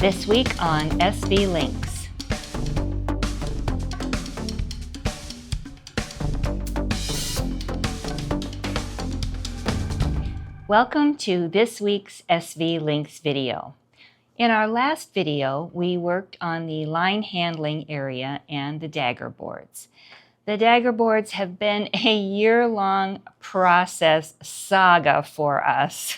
This week on SV Lynx. Welcome to this week's SV Lynx video. In our last video, we worked on the line handling area and the Daggerboards. The Daggerboards have been a year-long process saga for us.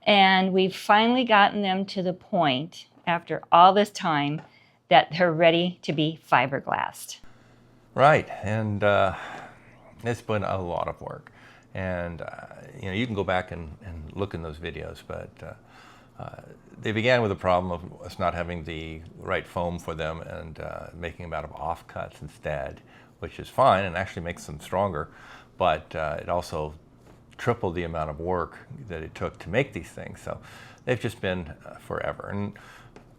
And we've finally gotten them to the point, after all this time, that they're ready to be fiberglassed. Right, and it's been a lot of work. And you can go back and look in those videos, but they began with a problem of us not having the right foam for them and making them out of offcuts instead, which is fine and actually makes them stronger, but it also tripled the amount of work that it took to make these things. So they've just been forever. And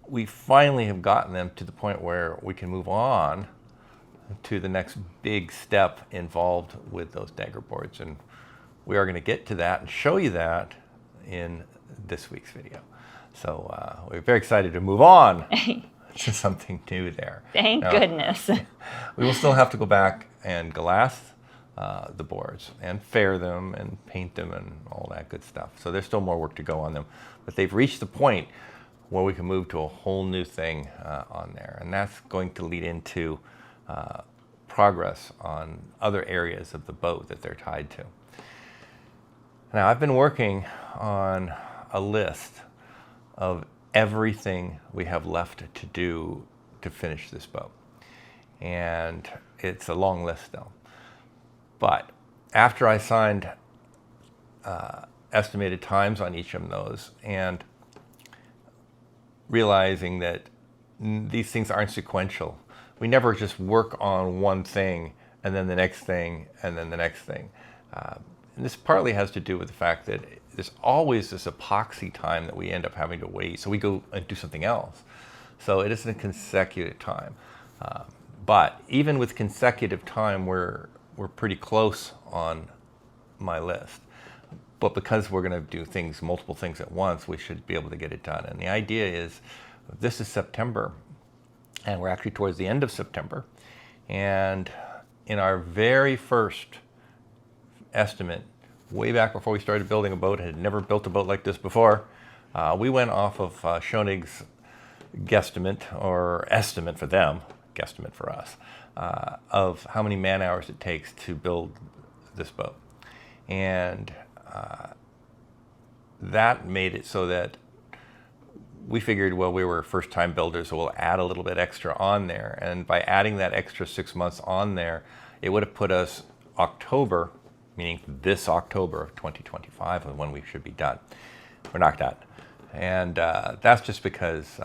we finally have gotten them to the point where we can move on to the next big step involved with those Daggerboards. And we are going to get to that and show you that in this week's video. So we're very excited to move on to something new there. Thank goodness. We will still have to go back and glass the boards and fair them and paint them and all that good stuff. So there's still more work to go on them, but they've reached the point where we can move to a whole new thing on there, and that's going to lead into progress on other areas of the boat that they're tied to. Now, I've been working on a list of everything we have left to do to finish this boat, and it's a long list though. But after I signed estimated times on each of those and realizing that these things aren't sequential, we never just work on one thing and then the next thing and then the next thing. And this partly has to do with the fact that there's always this epoxy time that we end up having to wait, so we go and do something else. So it isn't a consecutive time. But even with consecutive time, we're pretty close on my list. But because we're going to do things, multiple things at once, we should be able to get it done. And the idea is, this is September, and we're actually towards the end of September. And in our very first estimate, way back before we started building a boat, had never built a boat like this before, we went off of Schoenig's guesstimate, or estimate for them, guesstimate for us, of how many man hours it takes to build this boat. And that made it so that we figured, well, we were first time builders, so we'll add a little bit extra on there. And by adding that extra 6 months on there, it would have put us October, meaning this October of 2025, when we should be done. We're not done. And that's just because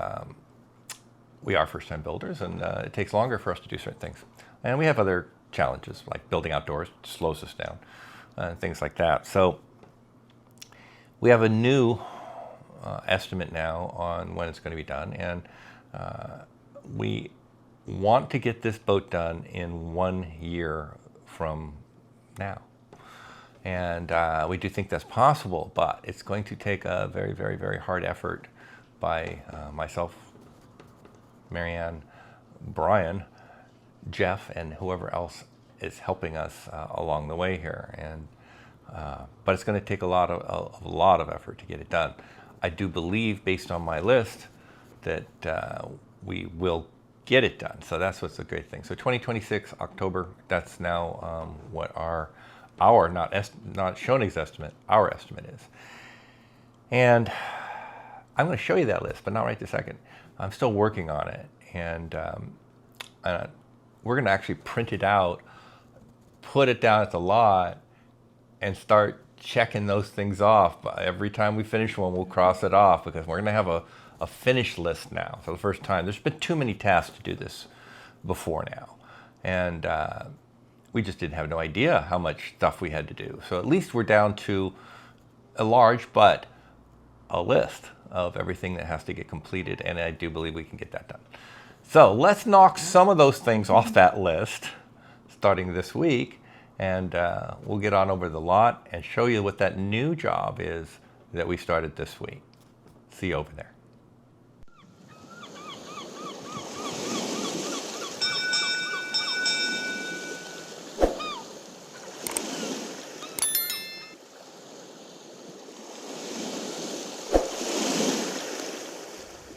we are first-time builders, and it takes longer for us to do certain things. And we have other challenges, like building outdoors slows us down, and things like that. So we have a new estimate now on when it's going to be done, and we want to get this boat done in 1 year from now. And we do think that's possible, but it's going to take a very, very, very hard effort by myself, Marianne, Brian, Jeff, and whoever else is helping us along the way here. And but it's going to take a lot of effort to get it done. I do believe, based on my list, that we will get it done. So that's what's a great thing. So 2026 October. That's now what our not Schoenig's estimate, our estimate is. And I'm going to show you that list, but not right this second. I'm still working on it, and we're going to actually print it out, put it down at the lot, and start checking those things off. Every time we finish one, we'll cross it off, because we're going to have a finish list now for the first time. There's been too many tasks to do this before now, and we just didn't have no idea how much stuff we had to do. So at least we're down to a large, but a list of everything that has to get completed, and I do believe we can get that done. So let's knock some of those things off that list starting this week, and we'll get on over the lot and show you what that new job is that we started this week. See you over there.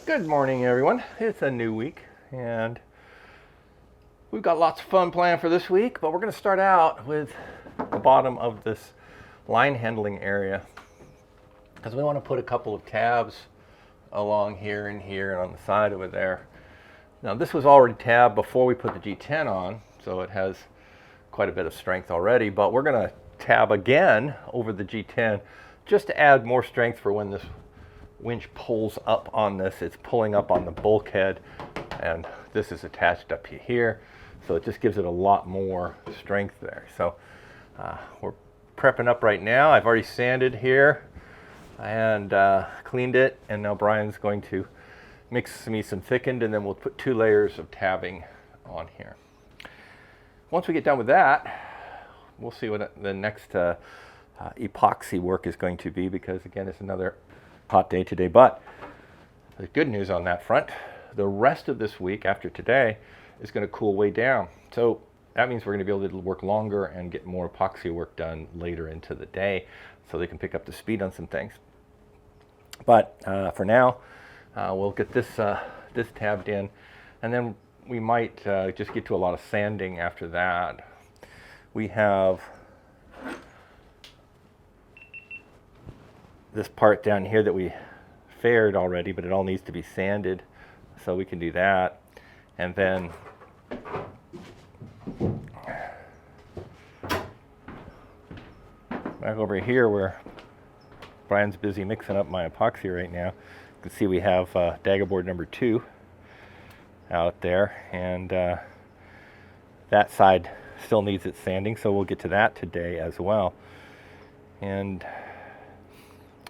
Good morning, everyone. It's a new week, and we've got lots of fun planned for this week, but we're going to start out with the bottom of this line handling area because we want to put a couple of tabs along here and here and on the side over there. Now, this was already tabbed before we put the G10 on, so it has quite a bit of strength already, but we're going to tab again over the G10 just to add more strength for when this winch pulls up on this. It's pulling up on the bulkhead, and this is attached up here, so it just gives it a lot more strength there. So we're prepping up right now. I've already sanded here and cleaned it, and now Brian's going to mix me some thickened, and then we'll put 2 layers of tabbing on here. Once we get done with that, we'll see what the next epoxy work is going to be, because again, it's another hot day today. But the good news on that front, the rest of this week after today is going to cool way down. So that means we're going to be able to work longer and get more epoxy work done later into the day, so they can pick up the speed on some things. But for now, we'll get this tabbed in, and then we might just get to a lot of sanding after that. We have this part down here that we faired already, but it all needs to be sanded, so we can do that. And then back over here where Brian's busy mixing up my epoxy right now, you can see we have Daggerboard number 2 out there, and that side still needs its sanding, so we'll get to that today as well. And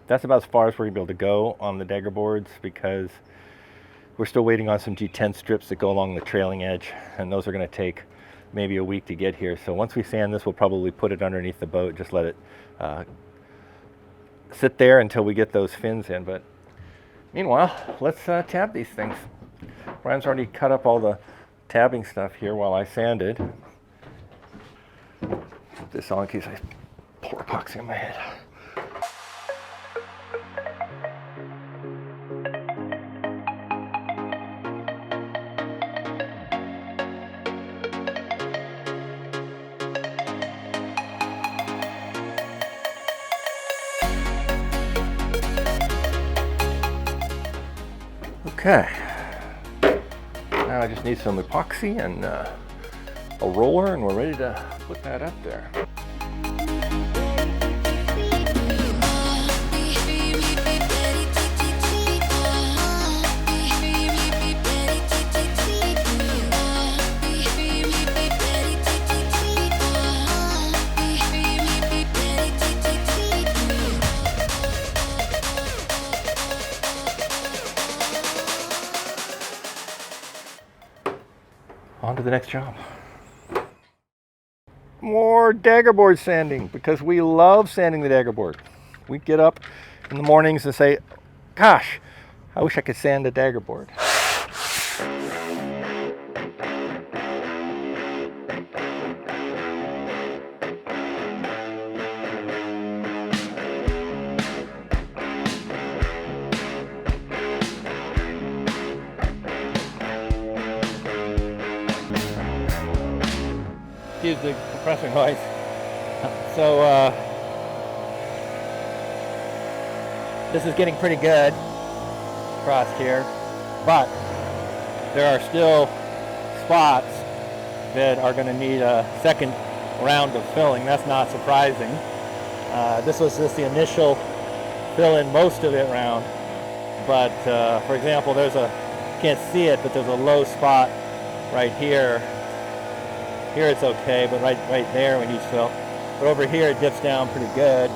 that's about as far as we're going to be able to go on the Daggerboards, because we're still waiting on some G10 strips that go along the trailing edge, and those are going to take maybe a week to get here. So once we sand this, we'll probably put it underneath the boat, just let it sit there until we get those fins in. But meanwhile, let's tab these things. Brian's already cut up all the tabbing stuff here while I sanded. Put this on in case I pour epoxy on my head. Okay, now I just need some epoxy and a roller, and we're ready to put that up there. On to the next job. More Daggerboard sanding, because we love sanding the Daggerboard. We get up in the mornings and say, gosh, I wish I could sand a Daggerboard. Excuse the compressor noise. So this is getting pretty good across here, but there are still spots that are going to need a second round of filling. That's not surprising. This was just the initial fill in most of it round, but for example, there's a, can't see it, but there's a low spot right here. Here it's okay, but right there we need fill. But over here it dips down pretty good.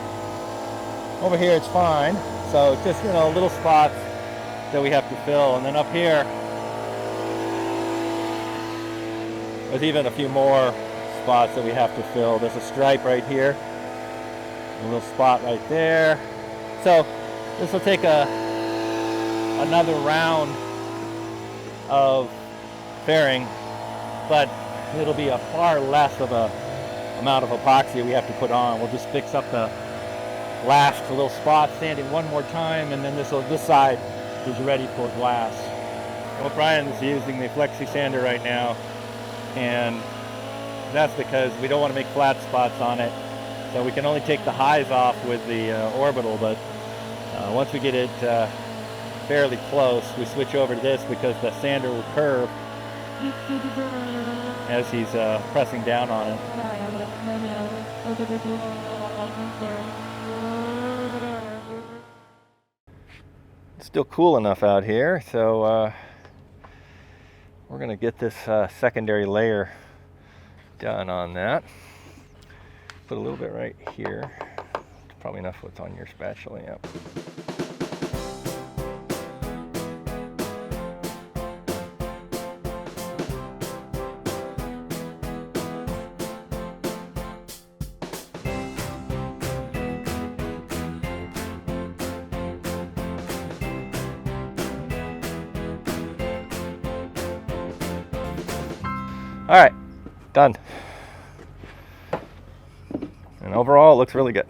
Over here it's fine. So just, you know, little spots that we have to fill. And then up here, there's even a few more spots that we have to fill. There's a stripe right here, a little spot right there. So this will take another round of fairing, but it'll be a far less of a amount of epoxy we have to put on. We'll just fix up the last little spot, sand it one more time, and then this side is ready for glass. Well, Brian's using the Flexi Sander right now, and that's because we don't want to make flat spots on it. So we can only take the highs off with the orbital, but once we get it fairly close, we switch over to this because the sander will curve as he's pressing down on it. It's still cool enough out here, so we're going to get this secondary layer done on that. Put a little bit right here. It's probably enough what's on your spatula. Yep. All right, done. And overall, it looks really good.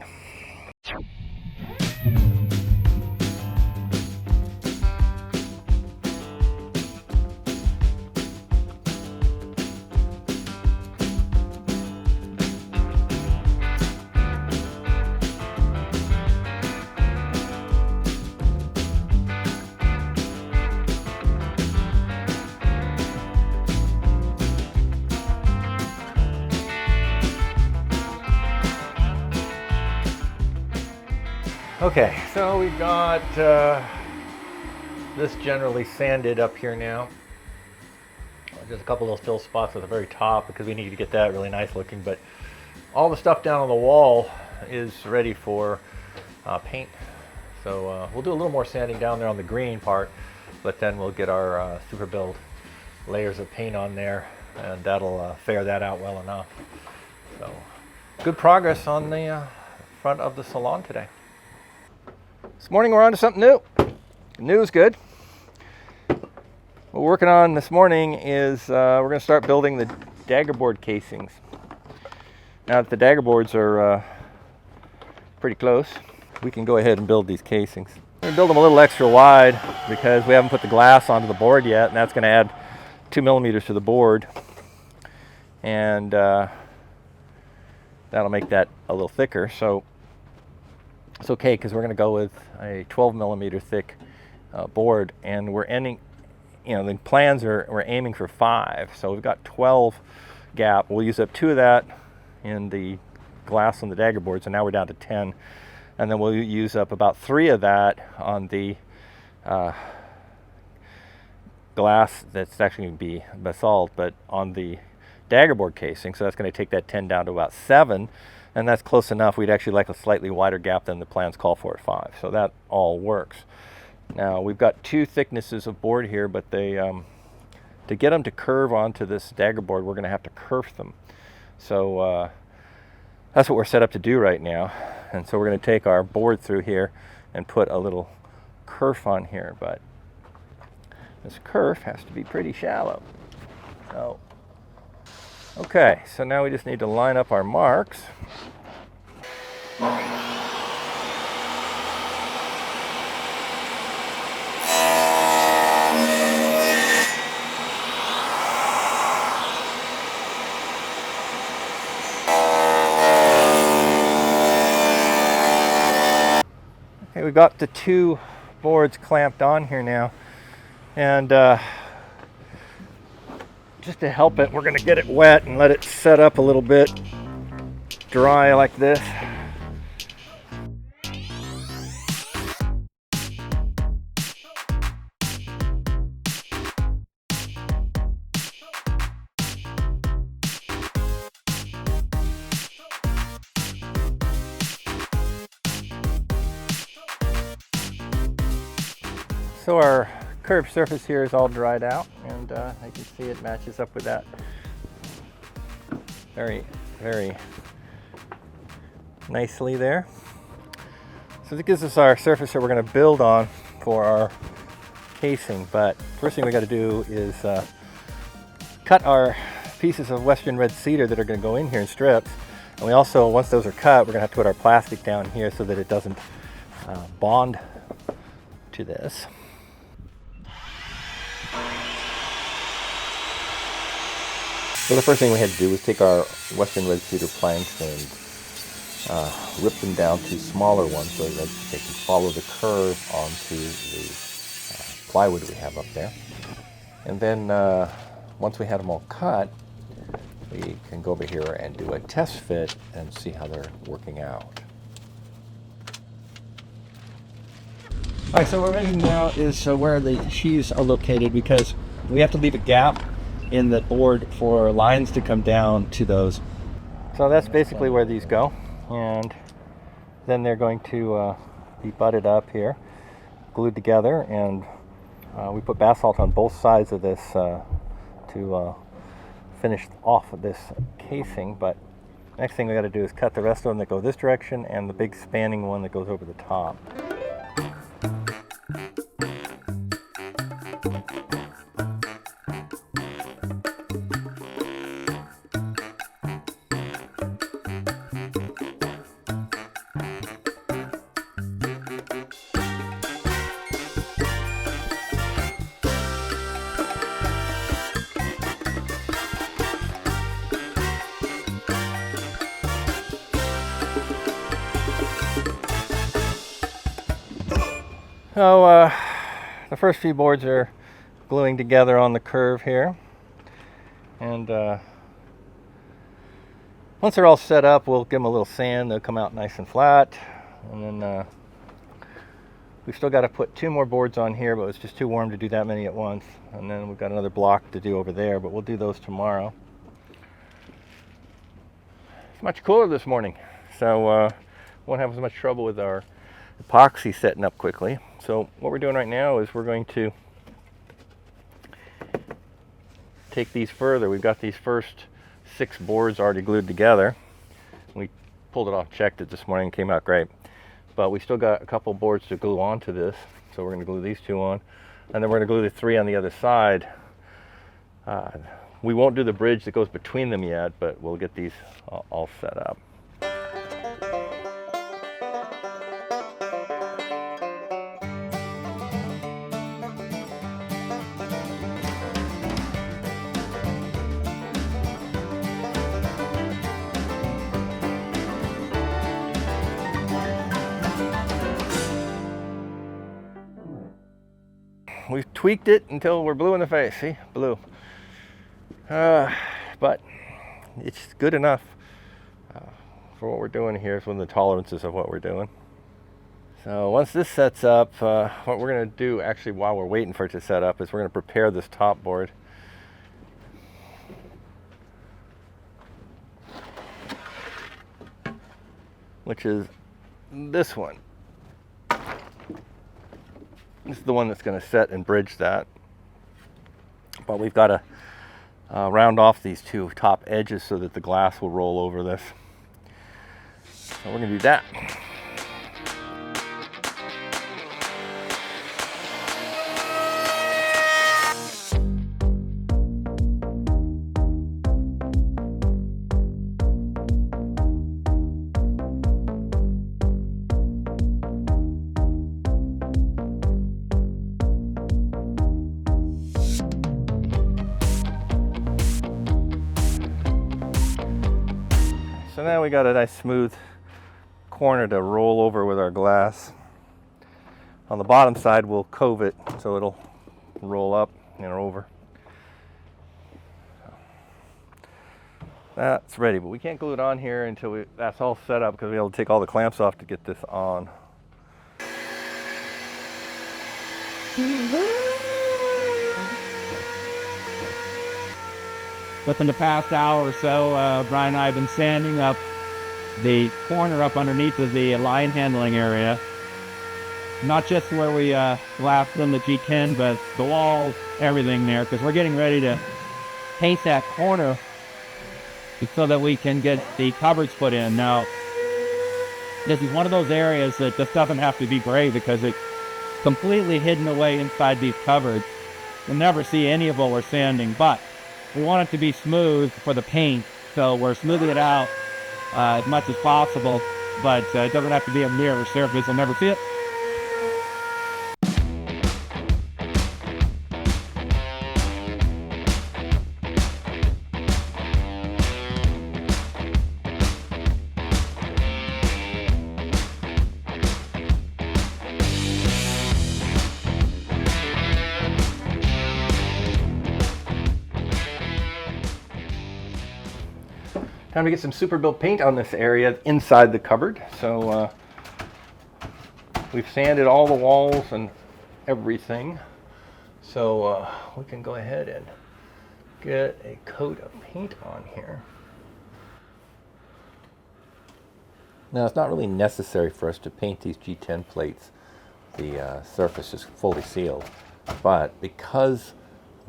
Okay, so we've got this generally sanded up here now. Just a couple of those fill spots at the very top because we need to get that really nice looking, but all the stuff down on the wall is ready for paint. So we'll do a little more sanding down there on the green part, but then we'll get our super build layers of paint on there, and that'll fare that out well enough. So good progress on the front of the Salon today. This morning we're on to something new. The news good. What we're working on this morning is we're going to start building the Daggerboard casings. Now that the Daggerboards are pretty close, we can go ahead and build these casings. We're going to build them a little extra wide because we haven't put the glass onto the board yet, and that's going to add 2 millimeters to the board. And that'll make that a little thicker. So it's okay because we're going to go with a 12 millimeter thick board, and we're ending, you know, the plans are, we're aiming for 5. So we've got 12 gap. We'll use up 2 of that in the glass on the Daggerboards, and now we're down to 10. And then we'll use up about 3 of that on the glass that's actually going to be basalt, but on the Daggerboard casing. So that's going to take that 10 down to about 7. And that's close enough. We'd actually like a slightly wider gap than the plans call for at 5. So that all works. Now we've got 2 thicknesses of board here, but they to get them to curve onto this Daggerboard, we're going to have to kerf them. So that's what we're set up to do right now. And so we're going to take our board through here and put a little kerf on here. But this kerf has to be pretty shallow. So okay, so now we just need to line up our marks. Okay, we've got the 2 boards clamped on here now, and just to help it, we're going to get it wet and let it set up a little bit dry like this. So our curved surface here is all dried out, and you can see it matches up with that very, very nicely there. So this gives us our surface that we're going to build on for our casing. But first thing we got to do is cut our pieces of Western red cedar that are going to go in here in strips. And we also, once those are cut, we're going to have to put our plastic down here so that it doesn't bond to this. So the first thing we had to do was take our Western red cedar planks and rip them down to smaller ones so that they can follow the curve onto the plywood we have up there. And then once we had them all cut, we can go over here and do a test fit and see how they're working out. All right, so what we're making now is where the sheaves are located, because we have to leave a gap in the board for lines to come down to those. So that's basically where these go, and then they're going to be butted up here, glued together, and we put basalt on both sides of this to finish off of this casing. But next thing we got to do is cut the rest of them that go this direction and the big spanning one that goes over the top. So the first few boards are gluing together on the curve here, and once they're all set up, we'll give them a little sand. They'll come out nice and flat, and then we've still got to put 2 more boards on here, but it's just too warm to do that many at once. And then we've got another block to do over there, but we'll do those tomorrow. It's much cooler this morning, so won't have as much trouble with our epoxy setting up quickly. So what we're doing right now is we're going to take these further. We've got these first 6 boards already glued together. We pulled it off, checked it this morning, and came out great. But we still got a couple boards to glue onto this. So we're going to glue these 2 on, and then we're going to glue the 3 on the other side. We won't do the bridge that goes between them yet, but we'll get these all set up. We've tweaked it until we're blue in the face. See, blue. But it's good enough for what we're doing here. It's one of the tolerances of what we're doing. So once this sets up, what we're going to do actually while we're waiting for it to set up is we're going to prepare this top board. Which is this one. This is the one that's going to set and bridge that. But we've got to round off these 2 top edges so that the glass will roll over this. So we're going to do that. So now we got a nice smooth corner to roll over with our glass. On the bottom side we'll cove it so it'll roll up and over. That's ready, but we can't glue it on here until that's all set up, because we'll be able to take all the clamps off to get this on. Within the past hour or so, Brian and I have been sanding up the corner up underneath of the line handling area. Not just where we glassed in the G10, but the walls, everything there, because we're getting ready to paint that corner so that we can get the cupboards put in. Now, this is one of those areas that just doesn't have to be gray, because it's completely hidden away inside these cupboards. You'll never see any of what we're sanding, but we want it to be smooth for the paint, so we're smoothing it out as much as possible, but it doesn't have to be a mirror surface. You'll never see it. Time to get some super build paint on this area inside the cupboard. So we've sanded all the walls and everything. So we can go ahead and get a coat of paint on here. Now, it's not really necessary for us to paint these G10 plates. The surface is fully sealed. But because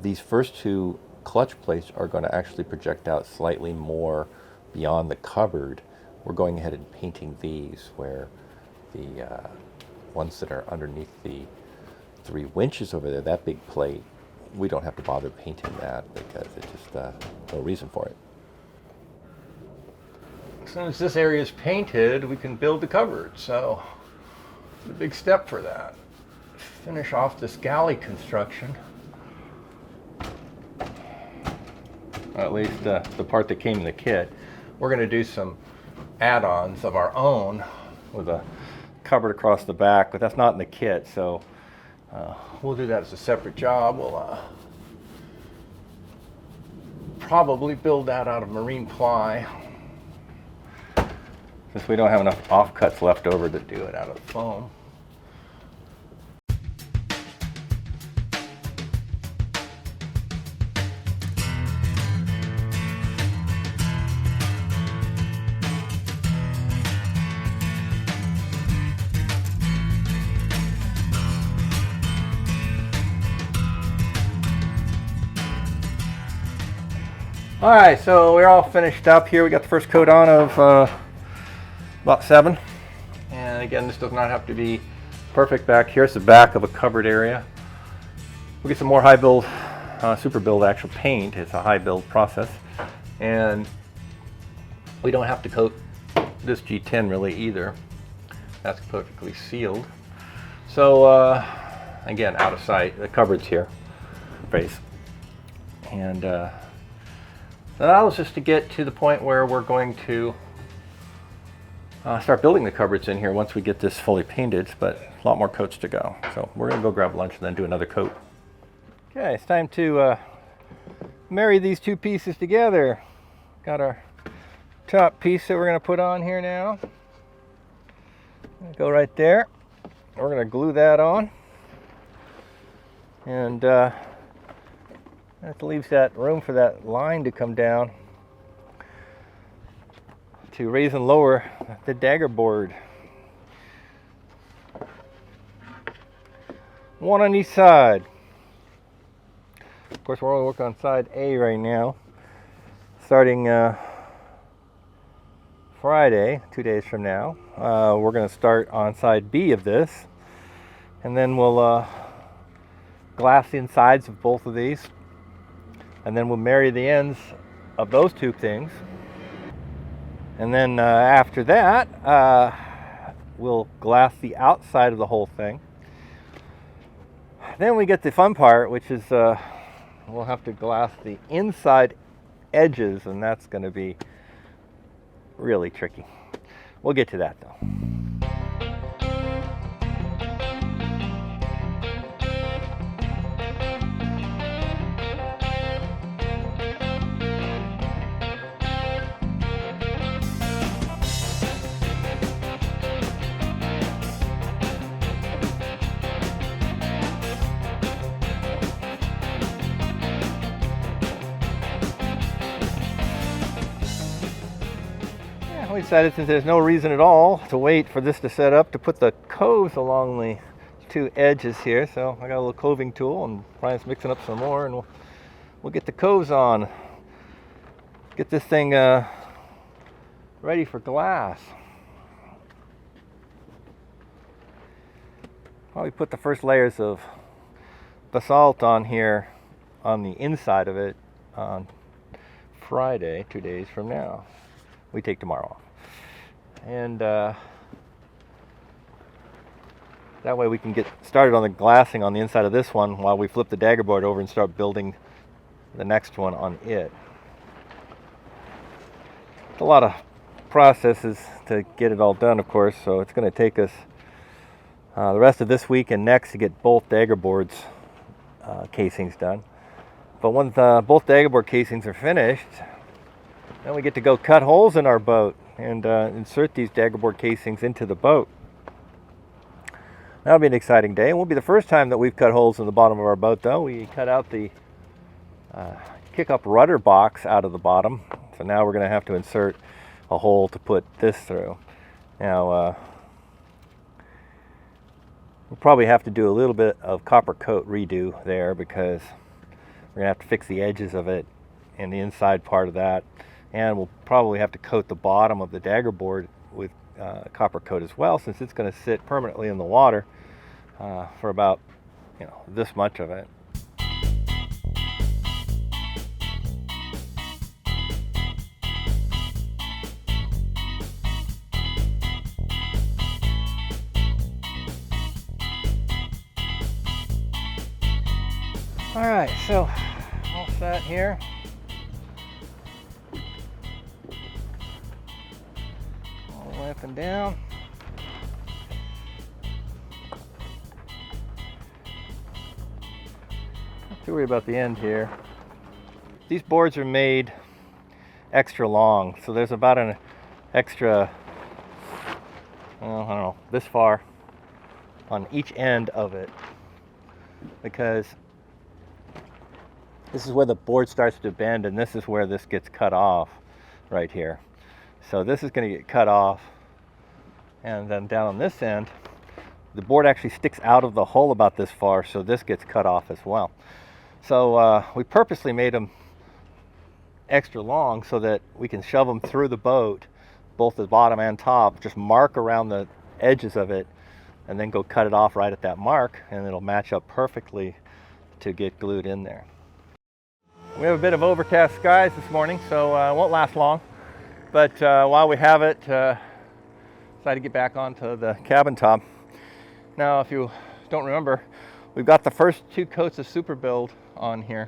these first two clutch plates are going to actually project out slightly more beyond the cupboard, we're going ahead and painting these, where the ones that are underneath the 3 winches over there, that big plate, we don't have to bother painting that because it's just no reason for it. As soon as this area is painted, we can build the cupboard. So it's a big step for that. Finish off this galley construction. Or at least the part that came in the kit. We're going to do some add-ons of our own with a cupboard across the back, but that's not in the kit, so we'll do that as a separate job. We'll probably build that out of marine ply, since we don't have enough offcuts left over to do it out of foam. All right, so we're all finished up here. We got the first coat on of about 7. And again, this does not have to be perfect back here. It's the back of a cupboard area. We'll get some more high build, super build actual paint. It's a high build process. And we don't have to coat this G10 really either. That's perfectly sealed. So again, out of sight, the cupboard's here, face. And that allows us to get to the point where we're going to start building the cupboards in here once we get this fully painted, but a lot more coats to go. So we're going to go grab lunch and then do another coat. Okay, it's time to marry these two pieces together. Got our top piece that we're going to put on here now. Go right there. We're going to glue that on. And that leaves that room for that line to come down to raise and lower the Daggerboard. One on each side. Of course, we're only working on side A right now. Starting Friday, 2 days from now, we're going to start on side B of this, and then we'll glass the insides of both of these, and then we'll marry the ends of those two things, and then after that we'll glass the outside of the whole thing. Then we get the fun part, which is we'll have to glass the inside edges, and that's going to be really tricky. We'll get to that though. We decided, since there's no reason at all to wait for this to set up, to put the coves along the two edges here. So I got a little coving tool, and Brian's mixing up some more, and we'll get the coves on. Get this thing ready for glass. Probably put the first layers of basalt on here on the inside of it on Friday, 2 days from now. We take tomorrow off. And that way we can get started on the glassing on the inside of this one while we flip the Daggerboard over and start building the next one on it. It's a lot of processes to get it all done, of course, so it's going to take us the rest of this week and next to get both Daggerboards casings done. But once both Daggerboard casings are finished, Then we get to go cut holes in our boat and insert these Daggerboard casings into the boat. That'll be an exciting day. It won't be the first time that we've cut holes in the bottom of our boat, though. We cut out the kick-up rudder box out of the bottom. So now we're going to have to insert a hole to put this through. Now, we'll probably have to do a little bit of copper coat redo there because we're going to have to fix the edges of it and the inside part of that. And we'll probably have to coat the bottom of the Daggerboard with copper coat as well, since it's going to sit permanently in the water for about, this much of it. All right, so all set here. All the way up and down. Not too worried about the end here. These boards are made extra long, so there's about an extra, well, I don't know, this far on each end of it, because this is where the board starts to bend, and this is where this gets cut off right here. So this is going to get cut off, and then down on this end, the board actually sticks out of the hole about this far, so this gets cut off as well. So we purposely made them extra long so that we can shove them through the boat, both the bottom and top, just mark around the edges of it, and then go cut it off right at that mark, and it'll match up perfectly to get glued in there. We have a bit of overcast skies this morning, so it won't last long. But while we have it, decided to get back onto the cabin top. Now, if you don't remember, we've got the first 2 coats of super build on here,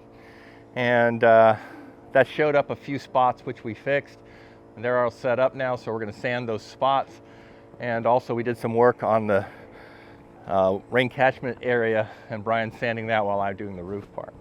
and that showed up a few spots which we fixed. And they're all set up now, so we're going to sand those spots. And also we did some work on the rain catchment area, and Brian's sanding that while I'm doing the roof part.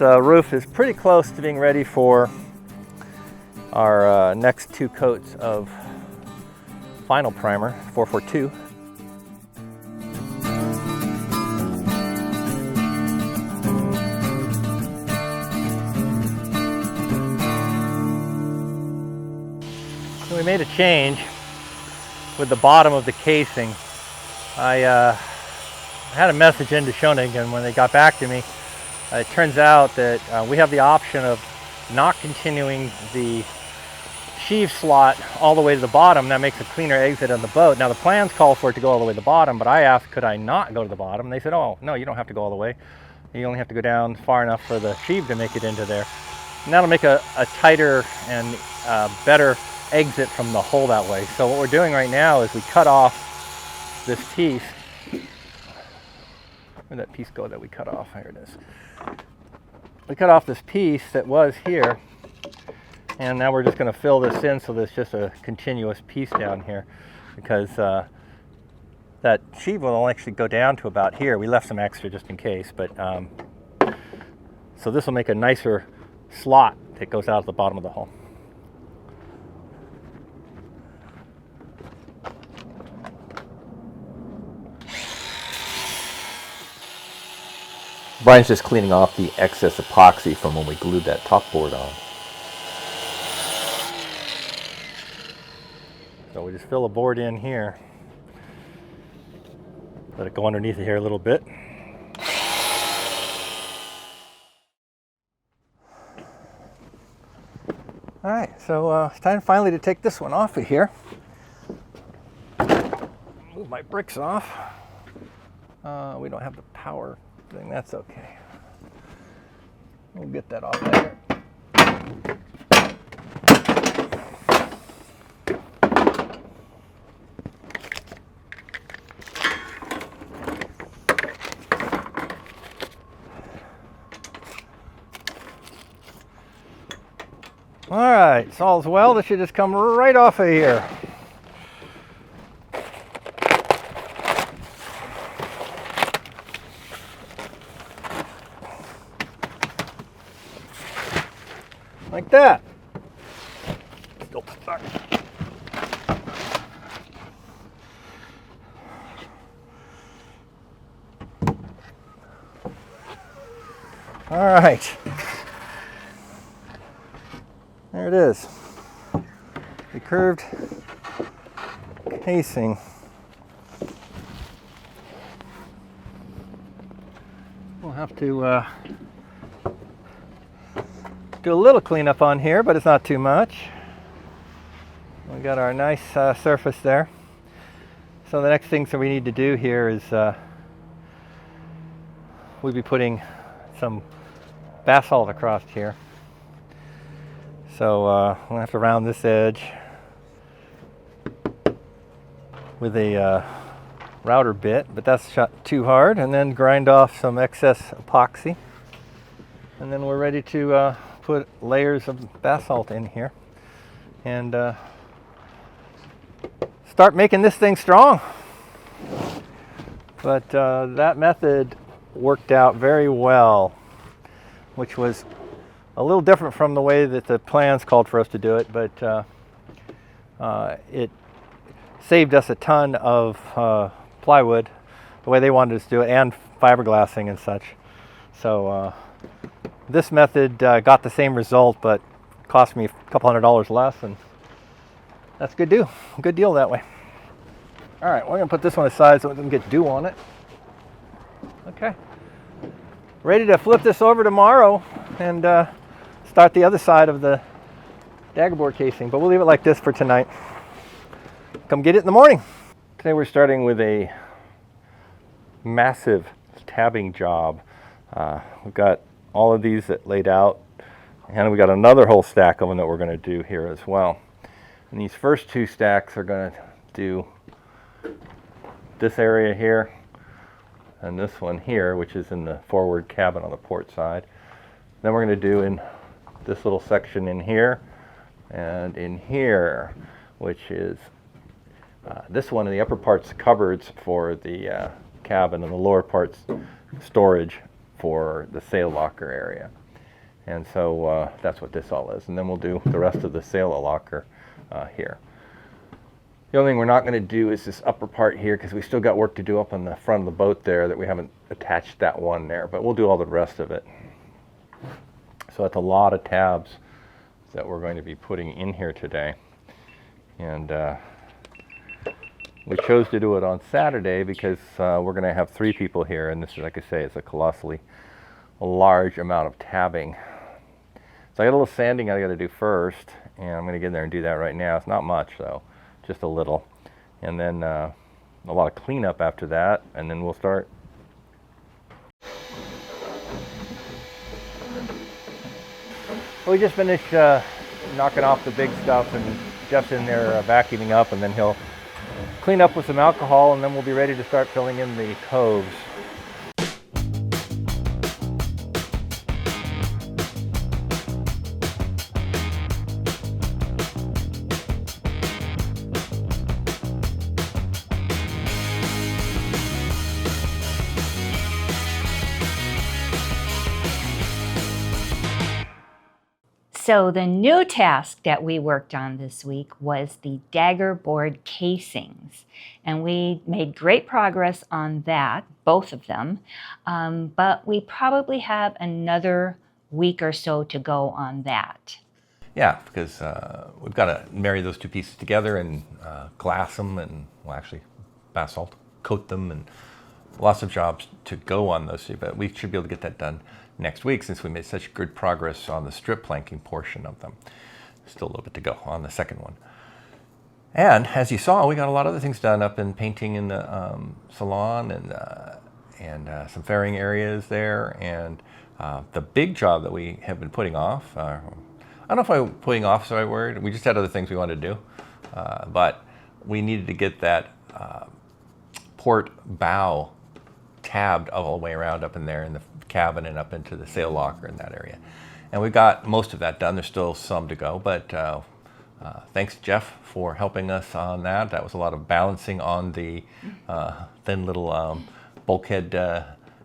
Roof is pretty close to being ready for our next 2 coats of final primer, 442. So we made a change with the bottom of the casing. I had a message into Schoening, and when they got back to me, it turns out that we have the option of not continuing the sheave slot all the way to the bottom. That makes a cleaner exit on the boat. Now the plans call for it to go all the way to the bottom, but I asked, could I not go to the bottom? And they said, oh, no, you don't have to go all the way. You only have to go down far enough for the sheave to make it into there. And that'll make a tighter and better exit from the hole that way. So what we're doing right now is we cut off this piece. Where'd that piece go that we cut off? Here it is. We cut off this piece that was here, and now we're just going to fill this in so there's just a continuous piece down here, because that sheave will actually go down to about here. We left some extra just in case, but so this will make a nicer slot that goes out at the bottom of the hull. Brian's just cleaning off the excess epoxy from when we glued that top board on. So we just fill a board in here. Let it go underneath here a little bit. All right, so it's time finally to take this one off of here. Move my bricks off. We don't have the power thing. That's okay. We'll get that off later. All right, it's all's well. This should just come right off of here. Like that. Still stuck. All right. There it is. The curved casing. We'll have to do a little cleanup on here, but it's not too much. We got our nice surface there. So the next things that we need to do here is we'll be putting some basalt across here. So we'll have to round this edge with a router bit, but that's shot too hard, and then grind off some excess epoxy. And then we're ready to put layers of basalt in here and start making this thing strong. But that method worked out very well, which was a little different from the way that the plans called for us to do it, but it saved us a ton of plywood, the way they wanted us to do it, and fiberglassing and such. So this method got the same result, but cost me a couple $100 less, and that's a good deal that way. All right, we're gonna put this one aside so it doesn't get dew on it. Okay, ready to flip this over tomorrow and start the other side of the Daggerboard casing, but we'll leave it like this for tonight. Come get it in the morning. Today we're starting with a massive tabbing job. We've got all of these that laid out, and we got another whole stack of them that we're going to do here as well. And these first two stacks are going to do this area here and this one here, which is in the forward cabin on the port side. Then we're going to do in this little section in here and in here, which is this one in the upper part's cupboards for the cabin, and the lower part's storage for the sail locker area. And so that's what this all is. And then we'll do the rest of the sail locker here. The only thing we're not going to do is this upper part here, because we still got work to do up on the front of the boat there that we haven't attached that one there, but we'll do all the rest of it. So that's a lot of tabs that we're going to be putting in here today. And we chose to do it on Saturday because we're going to have 3 people here, and this is, like I say, it's a colossally large amount of tabbing. So I got a little sanding I got to do first, and I'm going to get in there and do that right now. It's not much though, just a little, and then a lot of cleanup after that, and then we'll start. We just finished knocking off the big stuff, and Jeff's in there vacuuming up, and then he'll clean up with some alcohol, and then we'll be ready to start filling in the coves. So the new task that we worked on this week was the Daggerboard casings. And we made great progress on that, both of them. But we probably have another week or so to go on that. Yeah, because we've got to marry those two pieces together and glass them, and well, actually basalt coat them, and lots of jobs to go on those two, but we should be able to get that done next week since we made such good progress on the strip planking portion of them. Still a little bit to go on the second one. And as you saw, we got a lot of other things done up in painting in the salon, and some fairing areas there. And the big job that we have been putting off, I don't know if putting off is the right word. We just had other things we wanted to do. But we needed to get that port bow tabbed all the way around up in there in the cabin and up into the sail locker in that area. And we got most of that done. There's still some to go, but thanks Jeff for helping us on that. That was a lot of balancing on the thin little bulkhead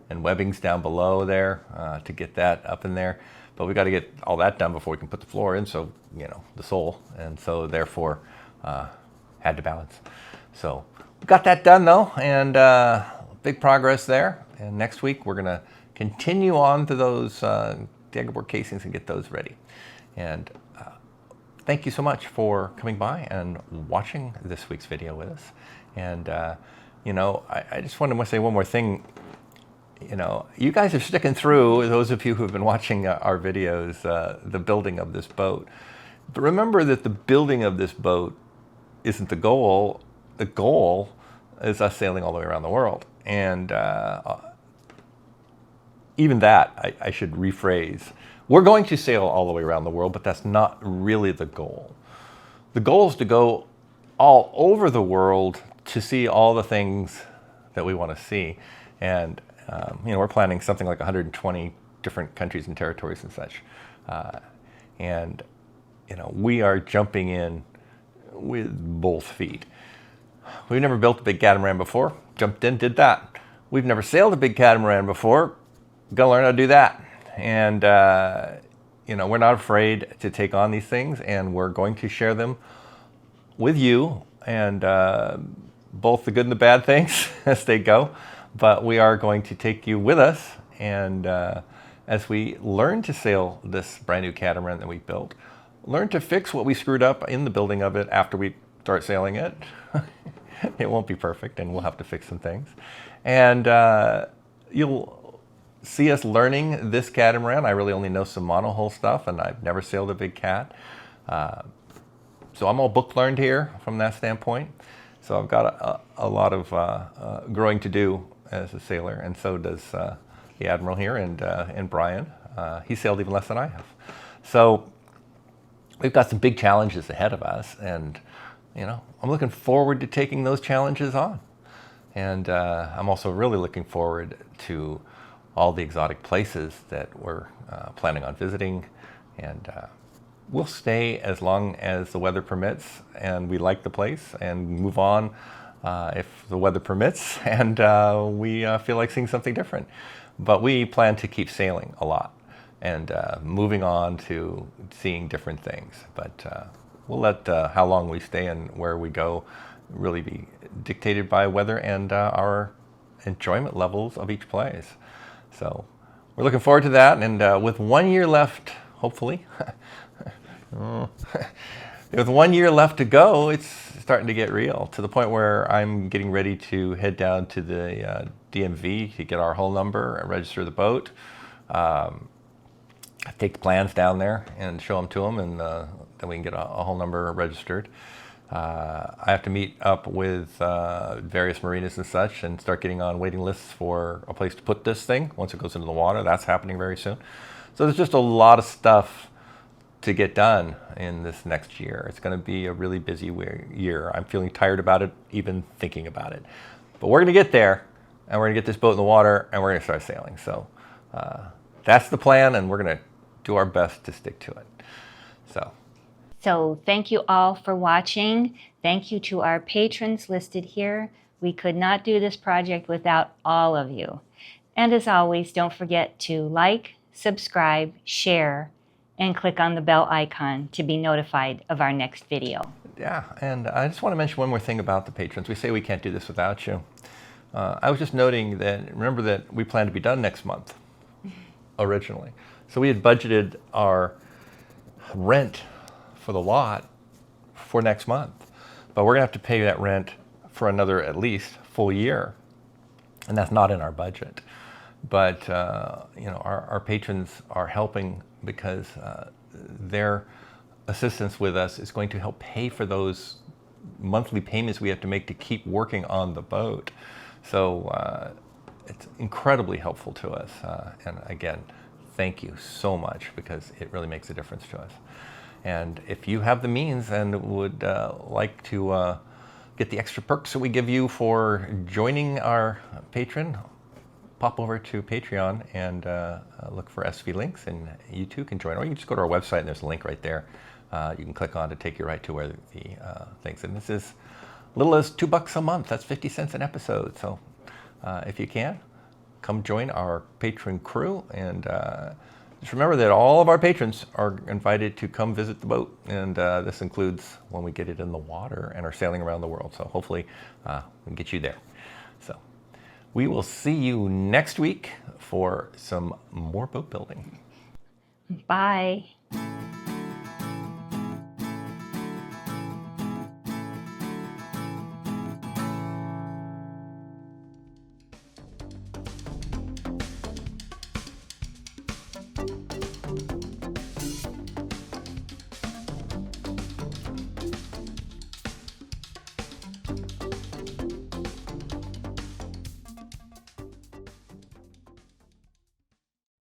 and webbings down below there to get that up in there. But we got to get all that done before we can put the floor in, so, you know, the sole. And so therefore had to balance. So we got that done though, and big progress there. And next week we're gonna continue on to those Daggerboard casings and get those ready. And thank you so much for coming by and watching this week's video with us. And you know, I just wanted to say one more thing. You know, you guys are sticking through, those of you who have been watching our videos, the building of this boat. But remember that the building of this boat isn't the goal. The goal is us sailing all the way around the world. And even that, I should rephrase. We're going to sail all the way around the world, but that's not really the goal. The goal is to go all over the world to see all the things that we want to see. And you know, we're planning something like 120 different countries and territories and such. And you know, we are jumping in with both feet. We've never built a big catamaran before. Jumped in, did that. We've never sailed a big catamaran before. Gotta learn how to do that. And you know, we're not afraid to take on these things, and we're going to share them with you, and both the good and the bad things as they go. But we are going to take you with us, and as we learn to sail this brand new catamaran that we built, learn to fix what we screwed up in the building of it after we start sailing it. It won't be perfect, and we'll have to fix some things. And you'll see us learning this catamaran. I really only know some monohull stuff, and I've never sailed a big cat. So I'm all book learned here from that standpoint. So I've got a lot of growing to do as a sailor, and so does the Admiral here, and Brian. He sailed even less than I have. So we've got some big challenges ahead of us, and you know, I'm looking forward to taking those challenges on. And I'm also really looking forward to all the exotic places that we're planning on visiting. And we'll stay as long as the weather permits and we like the place, and move on if the weather permits and we feel like seeing something different. But we plan to keep sailing a lot and moving on to seeing different things. But we'll let how long we stay and where we go really be dictated by weather and our enjoyment levels of each place. So we're looking forward to that, and with 1 year left, hopefully, with 1 year left to go, it's starting to get real, to the point where I'm getting ready to head down to the DMV to get our hull number and register the boat. Take the plans down there and show them to them, and then we can get a hull number registered. I have to meet up with various marinas and such, and start getting on waiting lists for a place to put this thing once it goes into the water. That's happening very soon. So there's just a lot of stuff to get done in this next year. It's going to be a really busy year. I'm feeling tired about it, even thinking about it. But we're going to get there, and we're going to get this boat in the water, and we're going to start sailing. So that's the plan, and we're going to do our best to stick to it. So thank you all for watching. Thank you to our patrons listed here. We could not do this project without all of you. And as always, don't forget to like, subscribe, share, and click on the bell icon to be notified of our next video. Yeah, and I just want to mention one more thing about the patrons. We say we can't do this without you. I was just noting that, remember that we plan to be done next month, originally. So we had budgeted our rent for the lot for next month, but we're gonna have to pay that rent for another at least full year, and that's not in our budget. But you know, our patrons are helping because their assistance with us is going to help pay for those monthly payments we have to make to keep working on the boat. So it's incredibly helpful to us. And again, thank you so much, because it really makes a difference to us. And if you have the means and would like to get the extra perks that we give you for joining our Patreon, pop over to Patreon and look for SV Links, and you too can join. Or you can just go to our website and there's a link right there. You can click on to take you right to where the things. And this is little as $2 a month. That's 50 cents an episode. So if you can, come join our patron crew. And just remember that all of our patrons are invited to come visit the boat. And this includes when we get it in the water and are sailing around the world. So hopefully we can get you there. So we will see you next week for some more boat building. Bye.